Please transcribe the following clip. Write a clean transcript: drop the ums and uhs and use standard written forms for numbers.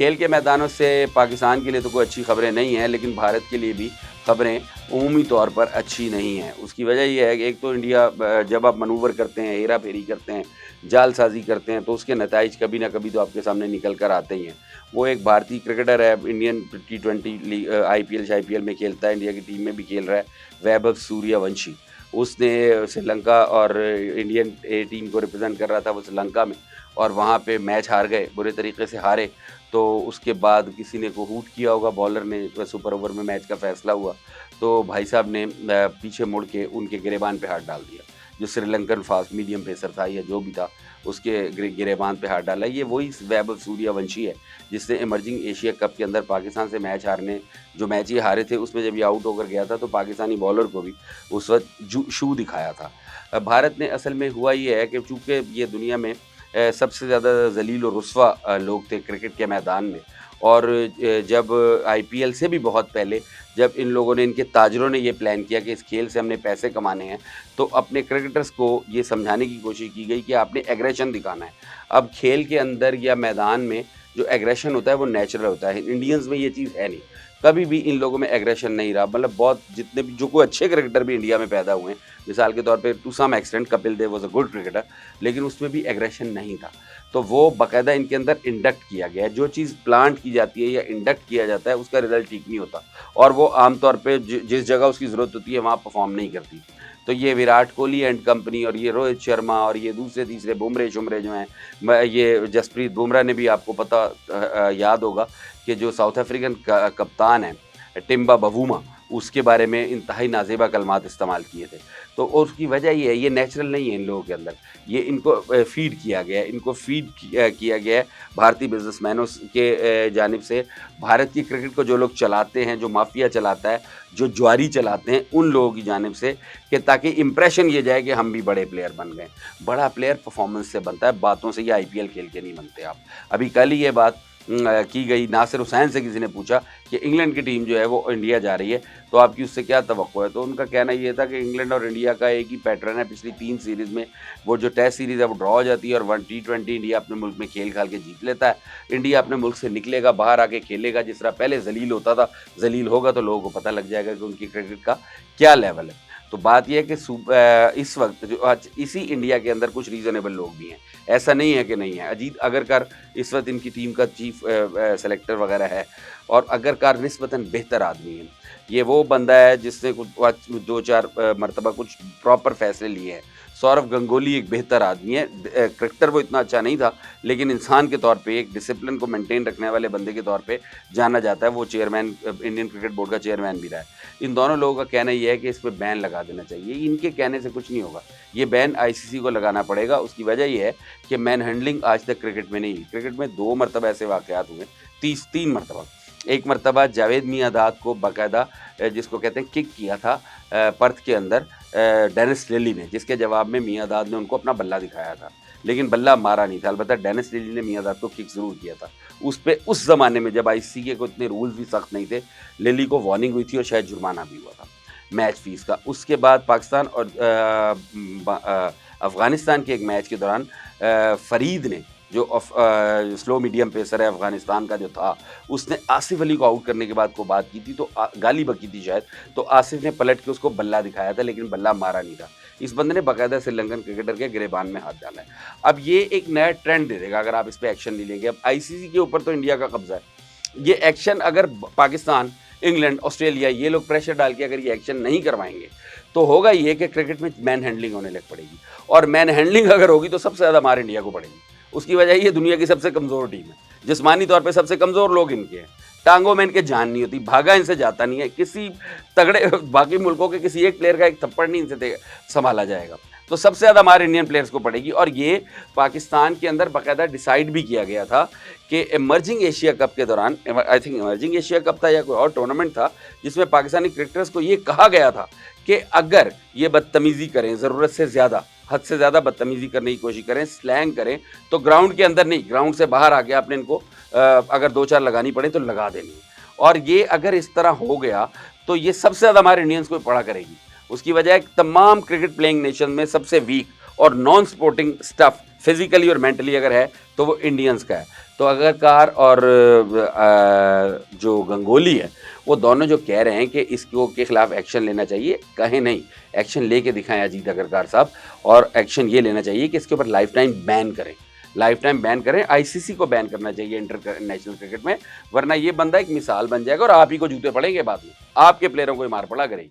खेल के मैदानों से पाकिस्तान के लिए तो कोई अच्छी खबरें नहीं हैं, लेकिन भारत के लिए भी खबरें उमूमी तौर पर अच्छी नहीं हैं। उसकी वजह ये है कि एक तो इंडिया जब आप मनूवर करते हैं, हेरा-फेरी करते हैं, जालसाज़ी करते हैं, तो उसके नताइज कभी ना कभी तो आपके सामने निकल कर आते ही हैं। वो एक भारतीय क्रिकेटर है, इंडियन T20 आईपीएल शाईपीएल में खेलता है, इंडिया की टीम में भी खेल रहा है, वैभव सूर्यवंशी। उसने श्रीलंका और इंडियन टीम को रिप्रेजेंट कर रहा था वो श्रीलंका में, और वहाँ पे मैच हार गए, बुरे तरीके से हारे। तो उसके बाद किसी ने को हूट किया होगा, बॉलर ने, सुपर ओवर में मैच का फैसला हुआ, तो भाई साहब ने पीछे मुड़ के उनके गिरेबान पे हाथ डाल दिया। जो श्रीलंकन फास्ट मीडियम पेसर था या जो भी था, उसके गिरेबान पे हाथ डाला। ये वही वैभव सूर्यवंशी है जिसने इमर्जिंग एशिया कप के अंदर पाकिस्तान से मैच हारने, जो मैच ये हारे थे उसमें जब ये आउट होकर गया था तो पाकिस्तानी बॉलर को भी उस वक्त शू दिखाया था। भारत ने असल में हुआ ये है कि चूँकि ये दुनिया में सबसे ज़्यादा ज़लील और रुस्वा लोग थे क्रिकेट के मैदान में, और जब आईपीएल से भी बहुत पहले जब इन लोगों ने, इनके ताजरों ने ये प्लान किया कि इस खेल से हमने पैसे कमाने हैं, तो अपने क्रिकेटर्स को ये समझाने की कोशिश की गई कि आपने एग्रेशन दिखाना है। अब खेल के अंदर या मैदान में जो एग्रेशन होता है वो नेचुरल होता है, इंडियंस में ये चीज़ है नहीं। कभी भी इन लोगों में एग्रेशन नहीं रहा, मतलब बहुत जितने भी जो कोई अच्छे क्रिकेटर भी इंडिया में पैदा हुए हैं, मिसाल के तौर पे to some extent Kapil Dev was a good cricketer, लेकिन उसमें भी एग्रेशन नहीं था। तो वो बाकायदा इनके अंदर इंडक्ट किया गया है। जो चीज़ प्लांट की जाती है या इंडक्ट किया जाता है उसका रिजल्ट ठीक नहीं होता, और वो आमतौर पे जिस जगह उसकी ज़रूरत होती है वहाँ परफॉर्म नहीं करती। तो ये विराट कोहली एंड कंपनी और ये रोहित शर्मा और ये दूसरे तीसरे बुमरे जो हैं, ये जसप्रीत बुमराह ने भी, आपको पता याद होगा कि जो साउथ अफ्रीकन कप्तान है टिम्बा बवूमा, उसके बारे में इंतहाई नाज़ेबा कलमात इस्तेमाल किए थे। तो उसकी वजह ये है, ये नेचुरल नहीं है इन लोगों के अंदर, ये इनको फीड किया गया है, इनको फीड किया गया है भारतीय बिजनेसमैनों के जानिब से। भारत की क्रिकेट को जो लोग चलाते हैं, जो माफिया चलाता है, जो जुआरी चलाते हैं, उन लोगों की जानिब से, कि ताकि इंप्रेशन ये जाए कि हम भी बड़े प्लेयर बन गए। बड़ा प्लेयर परफॉर्मेंस से बनता है, बातों से, या आईपीएल खेल के नहीं बनते आप। अभी कल ही ये बात की गई, नासिर हुसैन से किसी ने पूछा कि इंग्लैंड की टीम जो है वो इंडिया जा रही है, तो आपकी उससे क्या तवक्को है? तो उनका कहना ये था कि इंग्लैंड और इंडिया का एक ही पैटर्न है, पिछली 3 सीरीज़ में वो जो टेस्ट सीरीज़ है वो ड्रॉ हो जाती है, और T20 इंडिया अपने मुल्क में खेल खाल के जीत लेता है। इंडिया अपने मुल्क से निकलेगा, बाहर आके खेलेगा, जिस तरह पहले जलील होता था, जलील होगा तो लोगों को पता लग जाएगा कि उनकी क्रिकेट का क्या लेवल है। तो बात यह है कि इस वक्त जो आज इसी इंडिया के अंदर कुछ रीज़नेबल लोग भी हैं, ऐसा नहीं है कि नहीं है। अजीत अगरकर इस वक्त इनकी टीम का चीफ सेलेक्टर वगैरह है, और अगरकर निस्बतन बेहतर आदमी है। ये वो बंदा है जिसने कुछ 2-4 मरतबा कुछ प्रॉपर फैसले लिए हैं। सौरव गंगोली एक बेहतर आदमी है, क्रिकेटर वो इतना अच्छा नहीं था, लेकिन इंसान के तौर पे, एक डिसिप्लिन को मेंटेन रखने वाले बंदे के तौर पे जाना जाता है। वो चेयरमैन, इंडियन क्रिकेट बोर्ड का चेयरमैन भी रहा है। इन दोनों लोगों का कहना ये है कि इस पर बैन लगा देना चाहिए। इनके कहने से कुछ नहीं होगा, ये बैन आईसीसी को लगाना पड़ेगा। उसकी वजह ये है कि मैन हैंडलिंग आज तक क्रिकेट में नहीं हुई। क्रिकेट में 2 मरतबा ऐसे वाक़यात हुए, 3 मरतबा। एक मरतबा जावेद मियांदाद को बाकायदा, जिसको कहते हैं, किक किया था पर्थ के अंदर डेनिस लिली ने, जिसके जवाब में मियांदाद ने उनको अपना बल्ला दिखाया था, लेकिन बल्ला मारा नहीं था। अलबत्ता डेनिस लिली ने मियांदाद को किक ज़रूर किया था। उस पे उस ज़माने में जब आईसीसी के कोई इतने रूल्स भी सख्त नहीं थे, लिली को वार्निंग हुई थी और शायद जुर्माना भी हुआ था मैच फ़ीस का। उसके बाद पाकिस्तान और अफ़गानिस्तान के एक मैच के दौरान फ़रीद ने, जो स्लो मीडियम पेसर है अफ़गानिस्तान का जो था, उसने आसिफ अली को आउट करने के बाद को बात की थी, तो गाली बकी थी शायद, तो आसिफ ने पलट के उसको बल्ला दिखाया था, लेकिन बल्ला मारा नहीं था। इस बंदे ने बाकायदा श्रीलंकन क्रिकेटर के गिरेबान में हाथ डाला है। अब ये एक नया ट्रेंड दे देगा अगर आप इस पर एक्शन नहीं लेंगे। अब आईसीसी के ऊपर तो इंडिया का कब्जा है, ये एक्शन अगर पाकिस्तान, इंग्लैंड, ऑस्ट्रेलिया, ये लोग प्रेशर डाल के अगर ये एक्शन नहीं करवाएंगे, तो होगा ये कि क्रिकेट में मैन हैंडलिंग होने लग पड़ेगी, और मैन हैंडलिंग अगर होगी तो सबसे ज़्यादा मार इंडिया को पड़ेगी। उसकी वजह ये दुनिया की सबसे कमज़ोर टीम है, जिस्मानी तौर पे सबसे कमज़ोर लोग इनके हैं, टांगों में इनके जान नहीं होती, भागा इनसे जाता नहीं है, किसी तगड़े बाकी मुल्कों के किसी एक प्लेयर का एक थप्पड़ नहीं इनसे संभाला जाएगा। तो सबसे ज़्यादा मार इंडियन प्लेयर्स को पड़ेगी। और ये पाकिस्तान के अंदर बाकायदा डिसाइड भी किया गया था कि इमर्जिंग एशिया कप के दौरान, I think emerging Asia cup था या कोई और टूर्नामेंट था, जिसमें पाकिस्तानी क्रिकेटर्स को ये कहा गया था कि अगर ये बदतमीज़ी करें, ज़रूरत से ज़्यादा, हद से ज़्यादा बदतमीज़ी करने की कोशिश करें, स्लैंग करें, तो ग्राउंड के अंदर नहीं, ग्राउंड से बाहर आके आपने इनको अगर 2-4 लगानी पड़े तो लगा देनी। और ये अगर इस तरह हो गया तो ये सबसे ज़्यादा हमारे इंडियंस को पड़ा करेगी। उसकी वजह है तमाम क्रिकेट प्लेइंग नेशन में सबसे वीक और नॉन स्पोर्टिंग स्टफ फिजिकली और मेंटली अगर है तो वो इंडियंस का है। तो तो अगारकार और जो गंगोली है, वो दोनों जो कह रहे हैं कि इसको के खिलाफ एक्शन लेना चाहिए, कहें नहीं, एक्शन लेके दिखाएं अजीत अगरकर साहब। और एक्शन ये लेना चाहिए कि इसके ऊपर लाइफ टाइम बैन करें, लाइफ टाइम बैन करें। आईसीसी को बैन करना चाहिए इंटरनेशनल क्रिकेट में, वरना ये बंदा एक मिसाल बन जाएगा और आप ही को जूते पड़ेंगे बाद में, आपके प्लेयरों को ही मार पड़ा करेगी।